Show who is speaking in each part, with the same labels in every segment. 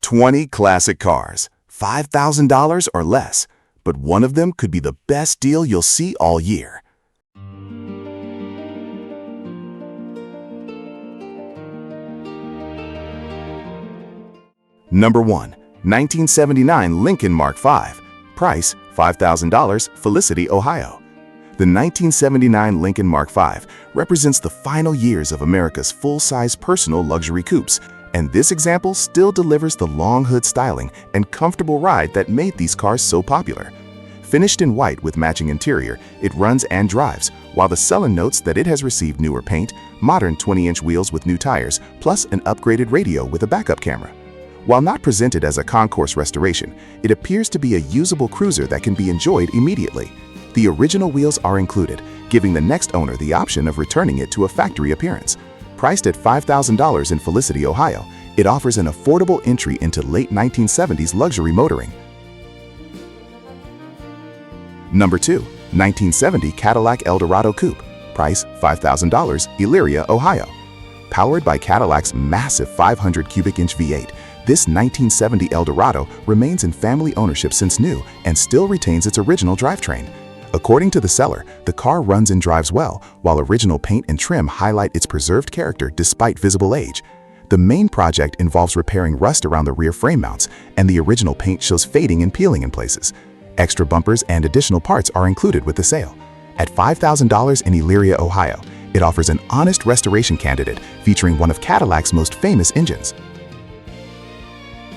Speaker 1: 20 classic cars, $5,000 or less, but one of them could be the best deal you'll see all year. Number 1. 1979 Lincoln Mark V. Price, $5,000, Felicity, Ohio. The 1979 Lincoln Mark V represents the final years of America's full-size personal luxury coupes, and this example still delivers the long hood styling and comfortable ride that made these cars so popular. Finished in white with matching interior, it runs and drives, while the seller notes that it has received newer paint, modern 20-inch wheels with new tires, plus an upgraded radio with a backup camera. While not presented as a concourse restoration, it appears to be a usable cruiser that can be enjoyed immediately. The original wheels are included, giving the next owner the option of returning it to a factory appearance. Priced at $5,000 in Felicity, Ohio, it offers an affordable entry into late 1970s luxury motoring. Number 2. 1970 Cadillac Eldorado Coupe. Price $5,000, Elyria, Ohio. Powered by Cadillac's massive 500 cubic inch V8, this 1970 Eldorado remains in family ownership since new and still retains its original drivetrain. According to the seller, the car runs and drives well, while original paint and trim highlight its preserved character despite visible age. The main project involves repairing rust around the rear frame mounts, and the original paint shows fading and peeling in places. Extra bumpers and additional parts are included with the sale. At $5,000 in Elyria, Ohio, it offers an honest restoration candidate featuring one of Cadillac's most famous engines.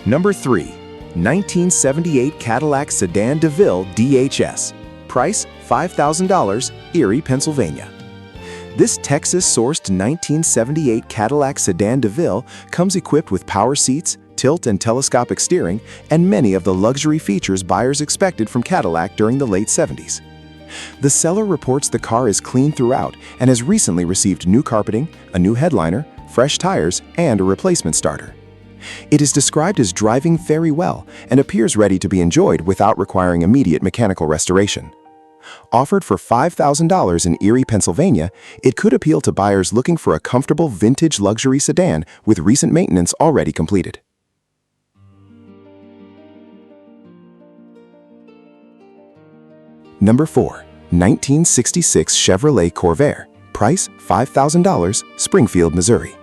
Speaker 2: Number 3. 1978 Cadillac Sedan DeVille DHS. Price $5,000, Erie, Pennsylvania. This Texas-sourced 1978 Cadillac Sedan DeVille comes equipped with power seats, tilt and telescopic steering, and many of the luxury features buyers expected from Cadillac during the late 70s. The seller reports the car is clean throughout and has recently received new carpeting, a new headliner, fresh tires, and a replacement starter. It is described as driving very well and appears ready to be enjoyed without requiring immediate mechanical restoration. Offered for $5,000 in Erie, Pennsylvania, it could appeal to buyers looking for a comfortable vintage luxury sedan with recent maintenance already completed. Number 4. 1966 Chevrolet Corvair. Price $5,000, Springfield, Missouri.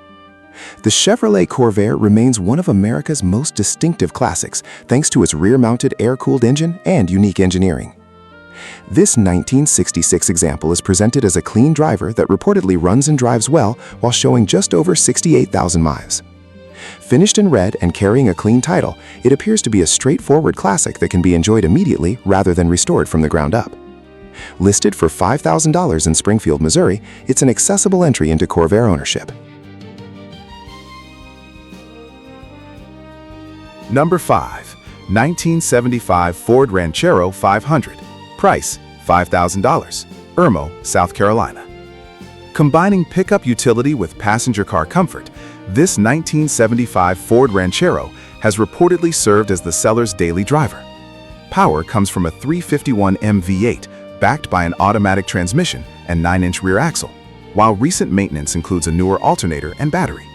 Speaker 2: The Chevrolet Corvair remains one of America's most distinctive classics thanks to its rear-mounted air-cooled engine and unique engineering. This 1966 example is presented as a clean driver that reportedly runs and drives well while showing just over 68,000 miles. Finished in red and carrying a clean title, it appears to be a straightforward classic that can be enjoyed immediately rather than restored from the ground up. Listed for $5,000 in Springfield, Missouri, it's an accessible entry into Corvair ownership.
Speaker 1: Number 5. 1975 Ford Ranchero 500. Price $5,000, Irmo, South Carolina. Combining pickup utility with passenger car comfort, this 1975 Ford Ranchero has reportedly served as the seller's daily driver. Power comes from a 351M V8 backed by an automatic transmission and 9-inch rear axle, while recent maintenance includes a newer alternator and battery.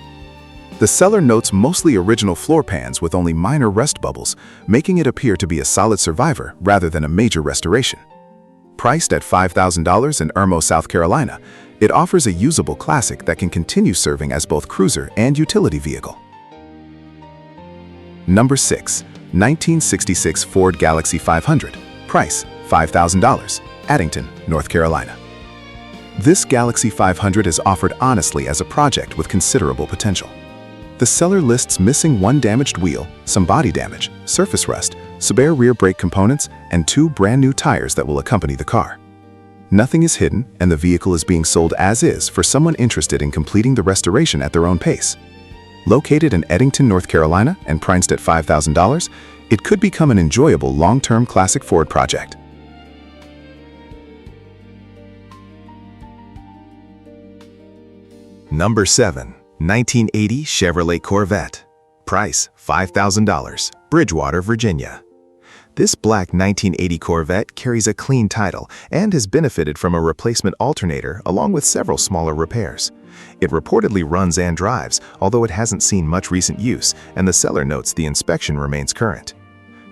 Speaker 1: The seller notes mostly original floor pans with only minor rust bubbles, making it appear to be a solid survivor rather than a major restoration. Priced at $5,000 in Irmo, South Carolina, it offers a usable classic that can continue serving as both cruiser and utility vehicle. Number 6. 1966 Ford Galaxy 500. Price $5,000, Addington, North Carolina. This Galaxy 500 is offered honestly as a project with considerable potential. The seller lists missing one damaged wheel, some body damage, surface rust, spare rear brake components, and 2 brand new tires that will accompany the car. Nothing is hidden, and the vehicle is being sold as is for someone interested in completing the restoration at their own pace. Located in Addington, North Carolina, and priced at $5,000, it could become an enjoyable long-term classic Ford project. Number 7. 1980 Chevrolet Corvette. Price $5,000, Bridgewater, Virginia. This black 1980 Corvette carries a clean title and has benefited from a replacement alternator along with several smaller repairs.
Speaker 2: It reportedly runs and drives, although it hasn't seen much recent use, and the seller notes the inspection remains current.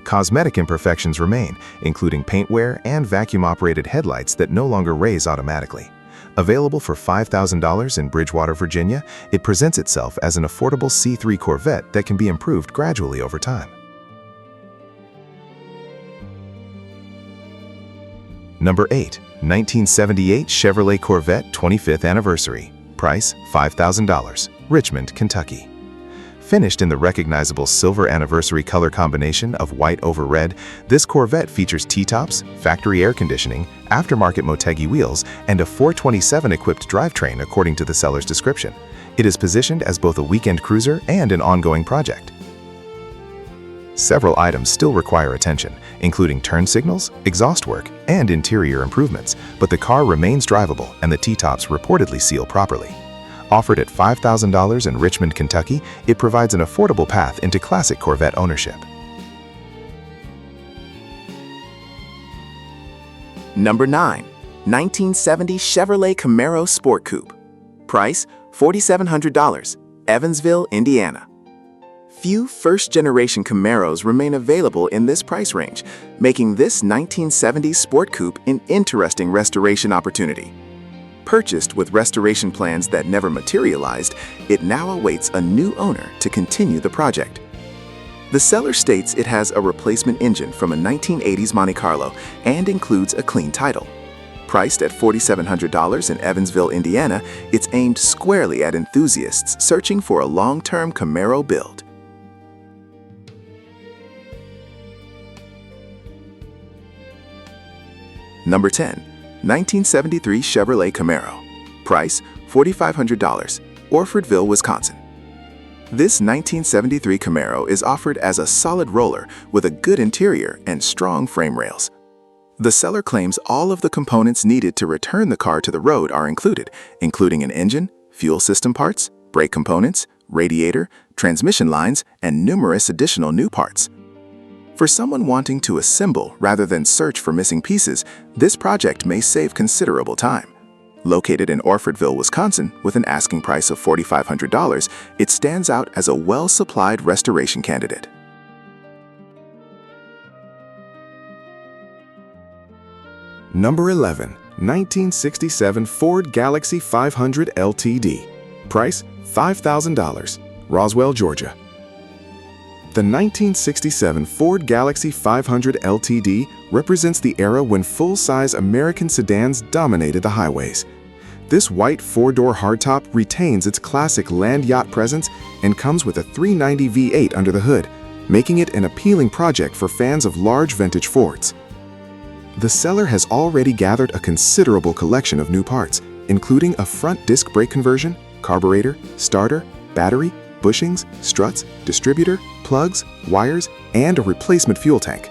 Speaker 2: Cosmetic imperfections remain, including paint wear and vacuum-operated headlights that no longer raise automatically. Available for $5,000 in Bridgewater, Virginia, it presents itself as an affordable C3 Corvette that can be improved gradually over time. Number 8. 1978 Chevrolet Corvette 25th Anniversary. Price $5,000. Richmond, Kentucky. Finished in the recognizable silver anniversary color combination of white over red, this Corvette features T-tops, factory air conditioning, aftermarket Motegi wheels, and a 427-equipped drivetrain according to the seller's description. It is positioned as both a weekend cruiser and an ongoing project. Several items still require attention, including turn signals, exhaust work, and interior improvements, but the car remains drivable and the T-tops reportedly seal properly. Offered at $5,000 in Richmond, Kentucky, it provides an affordable path into classic Corvette ownership.
Speaker 3: Number 9. 1970 Chevrolet Camaro Sport Coupe. Price $4,700. Evansville, Indiana. Few first-generation Camaros remain available in this price range, making this 1970s Sport Coupe an interesting restoration opportunity. Purchased with restoration plans that never materialized, it now awaits a new owner to continue the project. The seller states it has a replacement engine from a 1980s Monte Carlo and includes a clean title. Priced at $4,700 in Evansville, Indiana, it's aimed squarely at enthusiasts searching for a long-term Camaro build. Number 10. 1973 Chevrolet Camaro. Price $4,500. Orfordville, Wisconsin. This 1973 Camaro is offered as a solid roller with a good interior and strong frame rails. The seller claims all of the components needed to return the car to the road are included, including an engine, fuel system parts, brake components, radiator, transmission lines, and numerous additional new parts. For someone wanting to assemble rather than search for missing pieces, this project may save considerable time. Located in Orfordville, Wisconsin, with an asking price of $4,500, it stands out as a well-supplied restoration candidate.
Speaker 2: Number 11. 1967 Ford Galaxy 500 LTD. Price $5,000. Roswell, Georgia. The 1967 Ford Galaxy 500 LTD represents the era when full-size American sedans dominated the highways. This white four-door hardtop retains its classic land yacht presence and comes with a 390 V8 under the hood, making it an appealing project for fans of large vintage Fords. The seller has already gathered a considerable collection of new parts, including a front disc brake conversion, carburetor, starter, battery, bushings, struts, distributor, plugs, wires, and a replacement fuel tank.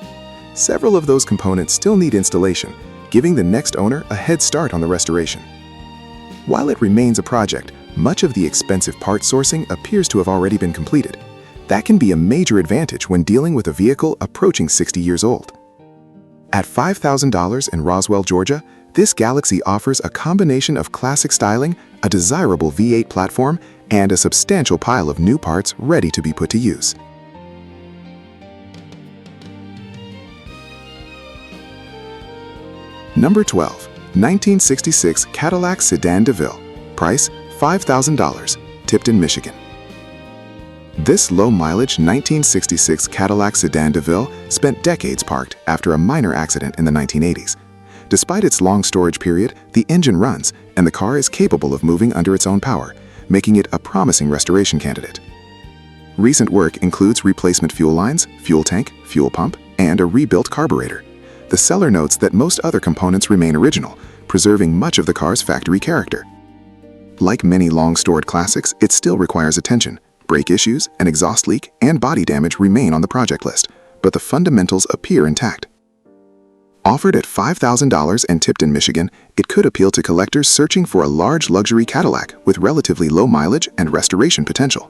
Speaker 2: Several of those components still need installation, giving the next owner a head start on the restoration. While it remains a project, much of the expensive part sourcing appears to have already been completed. That can be a major advantage when dealing with a vehicle approaching 60 years old. At $5,000 in Roswell, Georgia, this Galaxy offers a combination of classic styling, a desirable V8 platform, and a substantial pile of new parts ready to be put to use. Number 12. 1966 Cadillac Sedan DeVille. Price $5,000. Tipton, Michigan. This low-mileage 1966 Cadillac Sedan DeVille spent decades parked after a minor accident in the 1980s. Despite its long storage period, the engine runs, and the car is capable of moving under its own power, making it a promising restoration candidate. Recent work includes replacement fuel lines, fuel tank, fuel pump, and a rebuilt carburetor. The seller notes that most other components remain original, preserving much of the car's factory character. Like many long-stored classics, it still requires attention. Brake issues, an exhaust leak, and body damage remain on the project list, but the fundamentals appear intact. Offered at $5,000 in Tipton, Michigan, it could appeal to collectors searching for a large luxury Cadillac with relatively low mileage and restoration potential.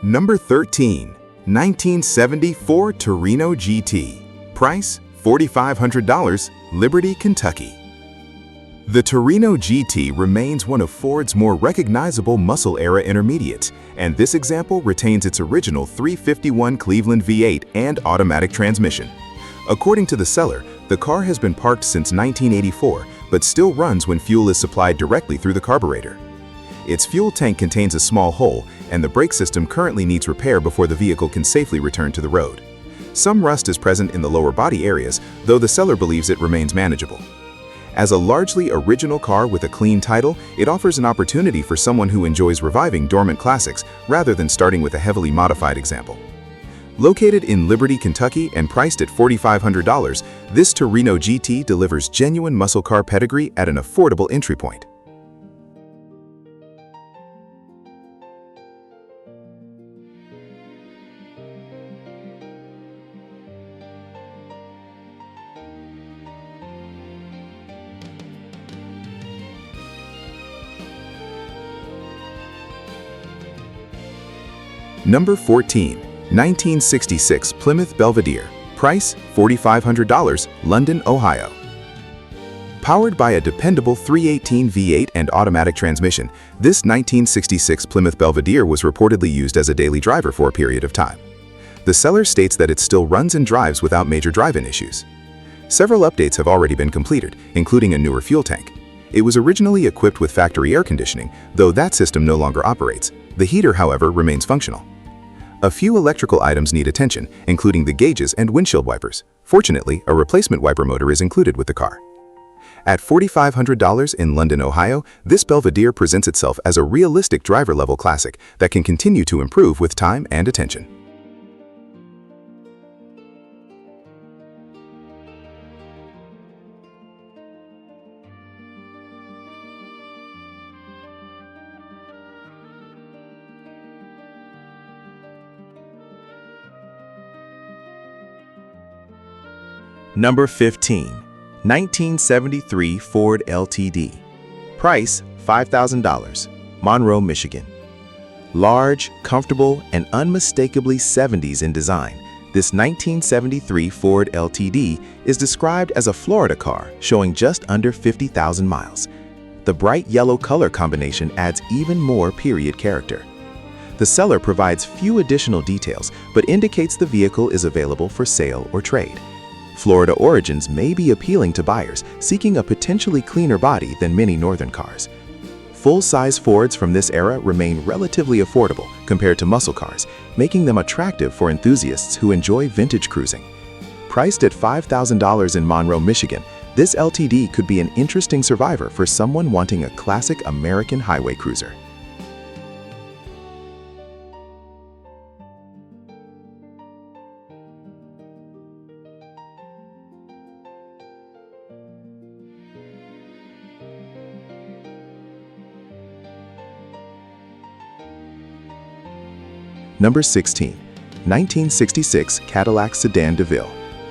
Speaker 1: Number 13. 1970 Ford Torino GT. Price $4,500, Liberty, Kentucky. The Torino GT remains one of Ford's more recognizable muscle-era intermediates, and this example retains its original 351 Cleveland V8 and automatic transmission. According to the seller, the car has been parked since 1984, but still runs when fuel is supplied directly through the carburetor. Its fuel tank contains a small hole, and the brake system currently needs repair before the vehicle can safely return to the road. Some rust is present in the lower body areas, though the seller believes it remains manageable. As a largely original car with a clean title, it offers an opportunity for someone who enjoys reviving dormant classics rather than starting with a heavily modified example. Located in Liberty, Kentucky and priced at $4,500, this Torino GT delivers genuine muscle car pedigree at an affordable entry point. Number 14. 1966 Plymouth Belvedere. Price $4,500, London, Ohio. Powered by a dependable 318 V8 and automatic transmission, this 1966 Plymouth Belvedere was reportedly used as a daily driver for a period of time. The seller states that it still runs and drives without major drive-in issues. Several updates have already been completed, including a newer fuel tank. It was originally equipped with factory air conditioning, though that system no longer operates. The heater, however, remains functional. A few electrical items need attention, including the gauges and windshield wipers. Fortunately, a replacement wiper motor is included with the car. At $4,500 in London, Ohio, this Belvedere presents itself as a realistic driver-level classic that can continue to improve with time and attention.
Speaker 2: Number 15. 1973 Ford LTD. Price $5,000, Monroe, Michigan. Large, comfortable, and unmistakably 70s in design, this 1973 Ford LTD is described as a Florida car showing just under 50,000 miles. The bright yellow color combination adds even more period character. The seller provides few additional details but indicates the vehicle is available for sale or trade. Florida origins may be appealing to buyers seeking a potentially cleaner body than many northern cars. Full-size Fords from this era remain relatively affordable compared to muscle cars, making them attractive for enthusiasts who enjoy vintage cruising. Priced at $5,000 in Monroe, Michigan, this LTD could be an interesting survivor for someone wanting a classic American highway cruiser. Number 16. 1966 Cadillac Sedan DeVille.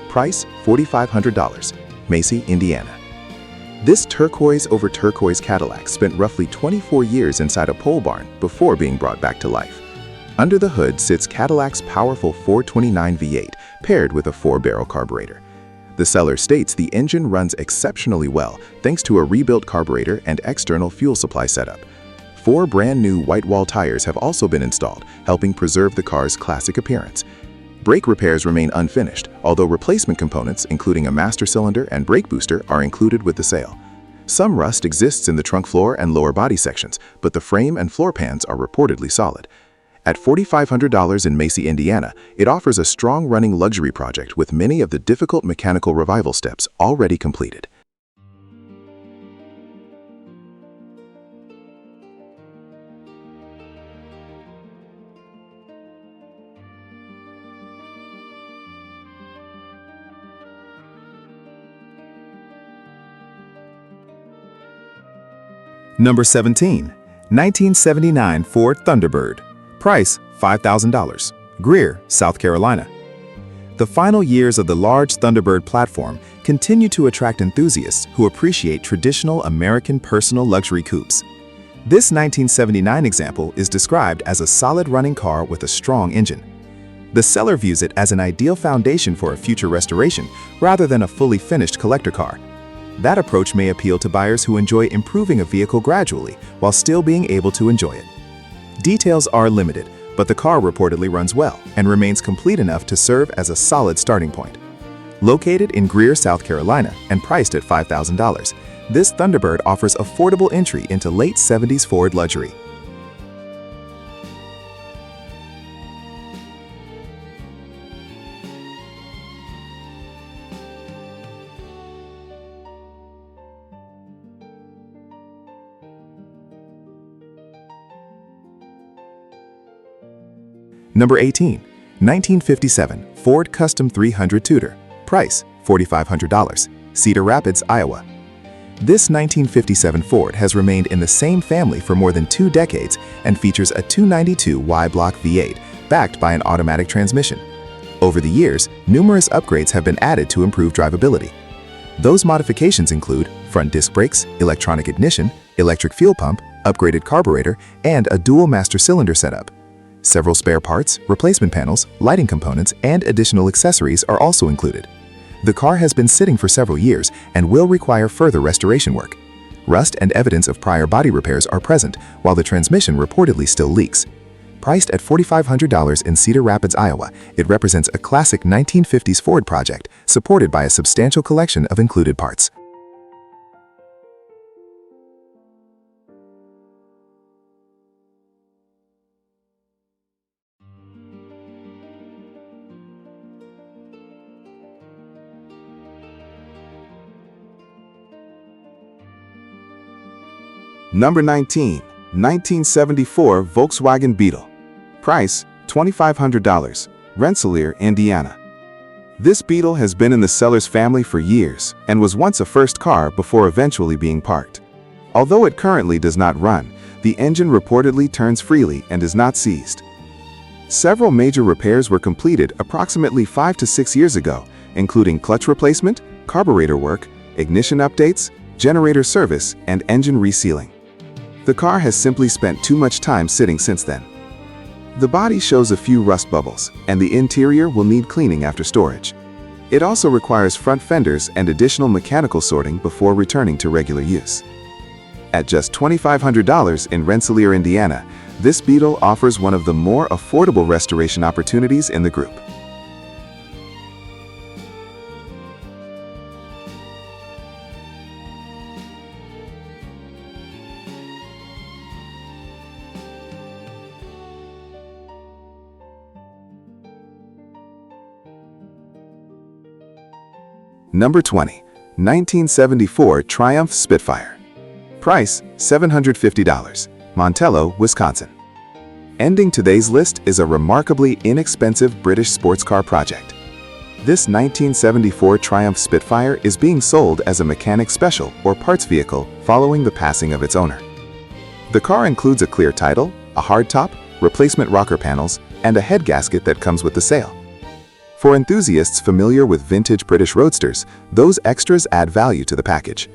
Speaker 2: Price $4,500, Macy, Indiana. This turquoise over turquoise Cadillac spent roughly 24 years inside a pole barn before being brought back to life. Under the hood sits Cadillac's powerful 429 V8 paired with a 4-barrel carburetor. The seller states the engine runs exceptionally well thanks to a rebuilt carburetor and external fuel supply setup. 4 brand new white wall tires have also been installed, helping preserve the car's classic appearance. Brake repairs remain unfinished, although replacement components, including a master cylinder and brake booster, are included with the sale. Some rust exists in the trunk floor and lower body sections, but the frame and floor pans are reportedly solid. At $4,500 in Macy, Indiana, it offers a strong-running luxury project with many of the difficult mechanical revival steps already completed.
Speaker 1: Number 17. 1979 Ford Thunderbird. Price $5,000. Greer, South Carolina. The final years of the large Thunderbird platform continue to attract enthusiasts who appreciate traditional American personal luxury coupes.
Speaker 2: This 1979 example is described as a solid running car with a strong engine. The seller views it as an ideal foundation for a future restoration rather than a fully finished collector car. That approach may appeal to buyers who enjoy improving a vehicle gradually while still being able to enjoy it. Details are limited, but the car reportedly runs well and remains complete enough to serve as a solid starting point. Located in Greer, South Carolina, and priced at $5,000, this Thunderbird offers affordable entry into late 70s Ford luxury. Number 18. 1957 Ford Custom 300 Tudor. Price $4,500. Cedar Rapids, Iowa. This 1957 Ford has remained in the same family for more than 2 decades and features a 292 Y-block V8 backed by an automatic transmission. Over the years, numerous upgrades have been added to improve drivability. Those modifications include front disc brakes, electronic ignition, electric fuel pump, upgraded carburetor, and a dual master cylinder setup. Several spare parts, replacement panels, lighting components, and additional accessories are also included. The car has been sitting for several years and will require further restoration work. Rust and evidence of prior body repairs are present, while the transmission reportedly still leaks. Priced at $4,500 in Cedar Rapids, Iowa, it represents a classic 1950s Ford project supported by a substantial collection of included parts.
Speaker 1: Number 19. 1974 Volkswagen Beetle. Price $2,500. Rensselaer, Indiana. This Beetle has been in the seller's family for years and was once a first car before eventually being parked. Although it currently does not run, the engine reportedly turns freely and is not seized. Several major repairs were completed approximately 5 to 6 years ago, including clutch replacement, carburetor work, ignition updates, generator service, and engine resealing. The car has simply spent too much time sitting since then. The body shows a few rust bubbles, and the interior will need cleaning after storage. It also requires front fenders and additional mechanical sorting before returning to regular use. At just $2,500 in Rensselaer, Indiana, this Beetle offers one of the more affordable restoration opportunities in the group. Number 20. 1974 Triumph Spitfire. Price $750. Montello, Wisconsin. Ending today's list is a remarkably inexpensive British sports car project. This 1974 Triumph Spitfire is being sold as a mechanic special or parts vehicle following the passing of its owner. The car includes a clear title, a hardtop, replacement rocker panels, and a head gasket that comes with the sale. For enthusiasts familiar with vintage British roadsters, those extras add value to the package.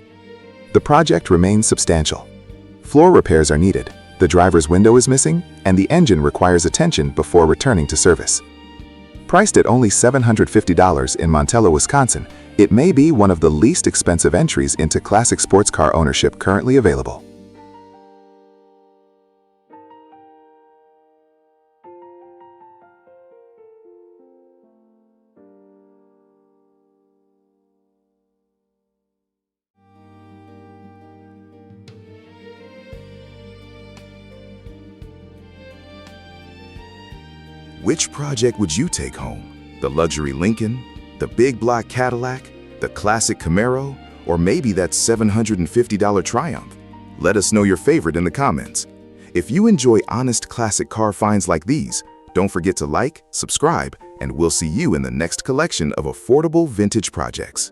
Speaker 1: The project remains substantial. Floor repairs are needed, the driver's window is missing, and the engine requires attention before returning to service. Priced at only $750 in Montello, Wisconsin, it may be one of the least expensive entries into classic sports car ownership currently available. Which project would you take home? The luxury Lincoln, the big block Cadillac, the classic Camaro, or maybe that $750 Triumph? Let us know your favorite in the comments. If you enjoy honest classic car finds like these, don't forget to like, subscribe, and we'll see you in the next collection of affordable vintage projects.